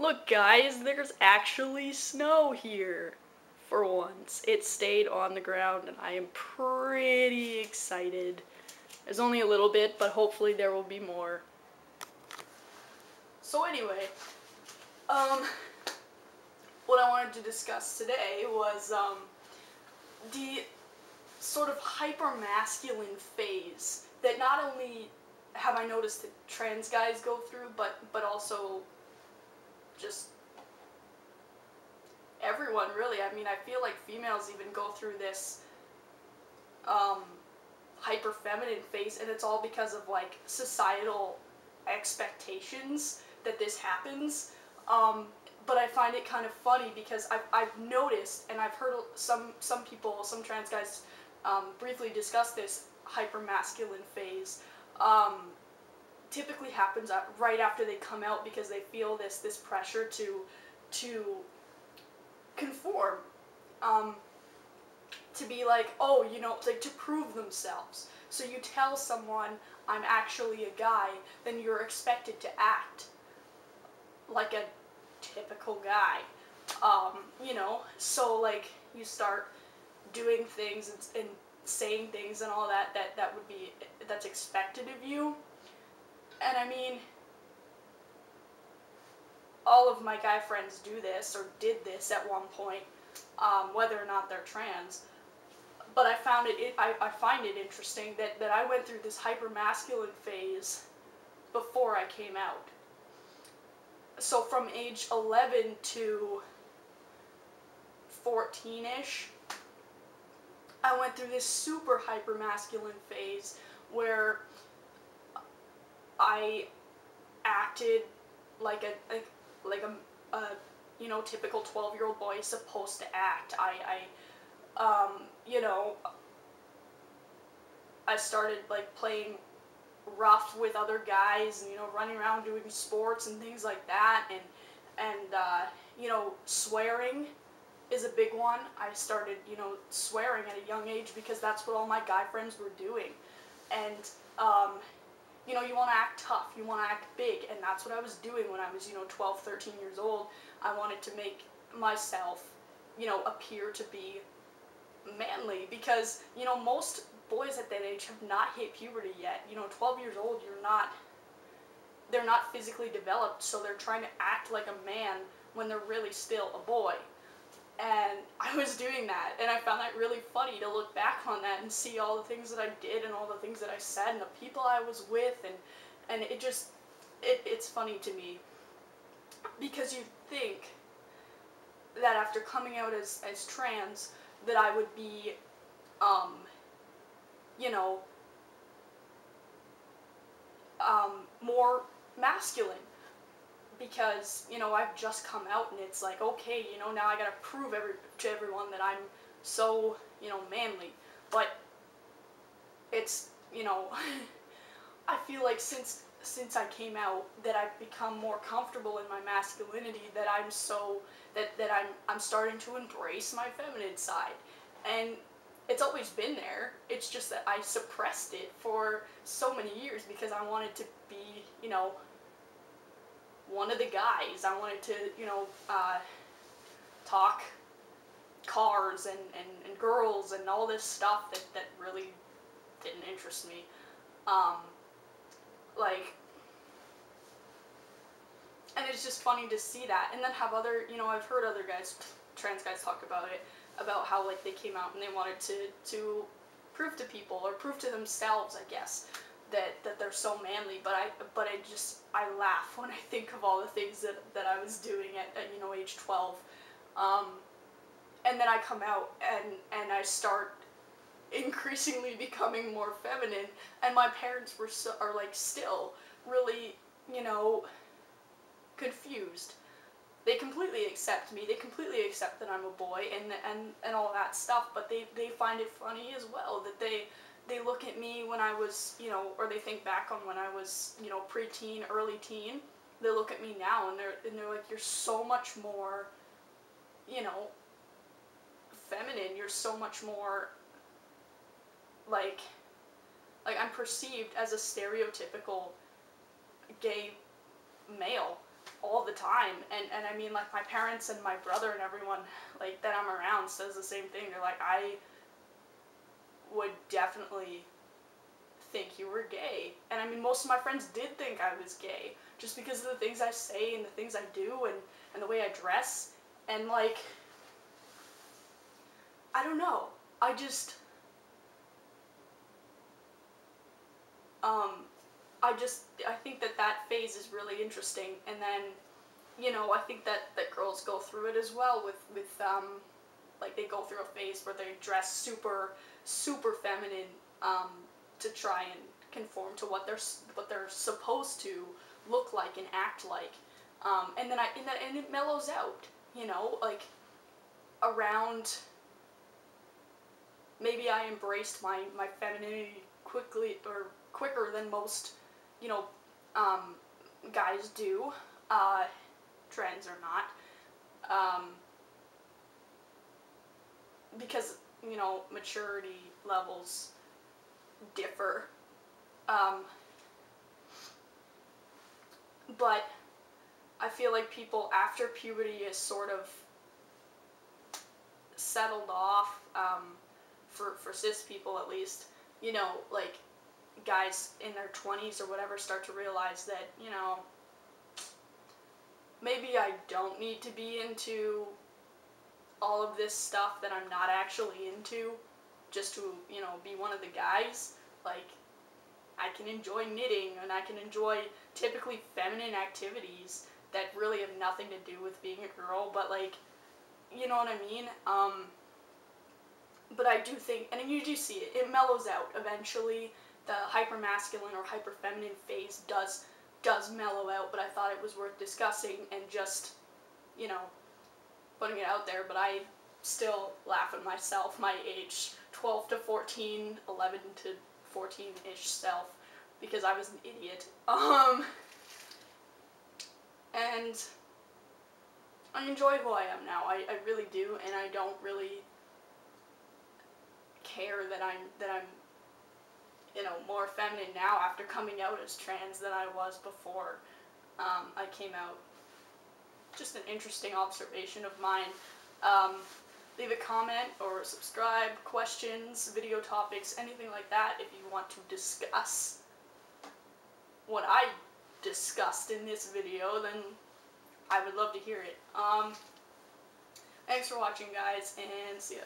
Look, guys, there's actually snow here. For once. It stayed on the ground, and I am pretty excited. There's only a little bit, but hopefully there will be more. So anyway, what I wanted to discuss today was, the sort of hyper-masculine phase that not only have I noticed that trans guys go through, but also just everyone, really. I mean, I feel like females even go through this hyper feminine phase, and it's all because of like societal expectations that this happens. But I find it kind of funny because I've noticed, and I've heard some people, some trans guys, briefly discuss this hyper masculine phase. Typically happens right after they come out, because they feel this pressure to conform, to be like, oh, you know, like to prove themselves. So you tell someone, I'm actually a guy, then you're expected to act like a typical guy. You know, so like you start doing things and saying things and all that's expected of you. And I mean, all of my guy friends do this or did this at one point, whether or not they're trans. But I find it interesting that I went through this hyper masculine phase before I came out. So from age 11 to 14-ish, I went through this super hyper masculine phase where I acted like a you know, typical 12-year-old boy is supposed to act. You know, I started like playing rough with other guys, and you know, running around doing sports and things like that, and you know, swearing is a big one. I started, you know, swearing at a young age because that's what all my guy friends were doing. And you know, you want to act tough, you want to act big, and that's what I was doing when I was, you know, 12, 13 years old. I wanted to make myself, you know, appear to be manly, because, you know, most boys at that age have not hit puberty yet. You know, 12 years old, they're not physically developed, so they're trying to act like a man when they're really still a boy. And I was doing that, and I found that really funny to look back on that and see all the things that I did and all the things that I said and the people I was with, and it just, it's funny to me, because you'd think that after coming out as trans, that I would be, you know, more masculine, because, you know, I've just come out, and it's like, okay, you know, now I gotta prove to everyone that I'm so, you know, manly. But it's, you know, I feel like since I came out, that I've become more comfortable in my masculinity, that I'm so that I'm starting to embrace my feminine side. And it's always been there. It's just that I suppressed it for so many years because I wanted to be, you know, one of the guys. I wanted to, you know, talk cars and girls and all this stuff that really didn't interest me. Like, and it's just funny to see that, and then have other, you know, I've heard other guys, trans guys, talk about it, about how, like, they came out and they wanted to prove to people, or prove to themselves, I guess, that they're so manly. But I laugh when I think of all the things that I was doing at you know, age 12. And then I come out and I start increasingly becoming more feminine, and my parents are like still really, you know, confused. They completely accept me, they completely accept that I'm a boy and all that stuff, but they find it funny as well that they look at me when I was, you know, or they think back on when I was, you know, preteen, early teen. They look at me now and they're like, you're so much more, you know, feminine, you're so much more like I'm perceived as a stereotypical gay male all the time. time, and I mean, like, my parents and my brother and everyone, like, that I'm around says the same thing. They're like, I would definitely think you were gay. And I mean, most of my friends did think I was gay, just because of the things I say and the things I do and the way I dress. And, like, I don't know. I think that phase is really interesting. And then, you know, I think that girls go through it as well with like, they go through a phase where they dress super feminine, to try and conform to what they're supposed to look like and act like. And it mellows out, you know, like, around, maybe I embraced my femininity quicker than most, you know, guys do, trends or not, because, you know, maturity levels differ, but I feel like people after puberty is sort of settled off, for cis people at least, you know, like, guys in their 20s or whatever start to realize that, you know, maybe I don't need to be into all of this stuff that I'm not actually into just to, you know, be one of the guys. Like, I can enjoy knitting, and I can enjoy typically feminine activities that really have nothing to do with being a girl, but, like, you know what I mean? But I do think, and you do see it, it mellows out eventually. The hyper-masculine or hyper-feminine phase does mellow out, but I thought it was worth discussing and just, you know, putting it out there. But I still laugh at myself, my age 12 to 14, 11 to 14-ish self, because I was an idiot. And I enjoy who I am now. I really do, and I don't really care that I'm you know, more feminine now after coming out as trans than I was before I came out. Just an interesting observation of mine. Leave a comment or subscribe, questions, video topics, anything like that if you want to discuss what I discussed in this video, then I would love to hear it. Thanks for watching, guys, and see ya.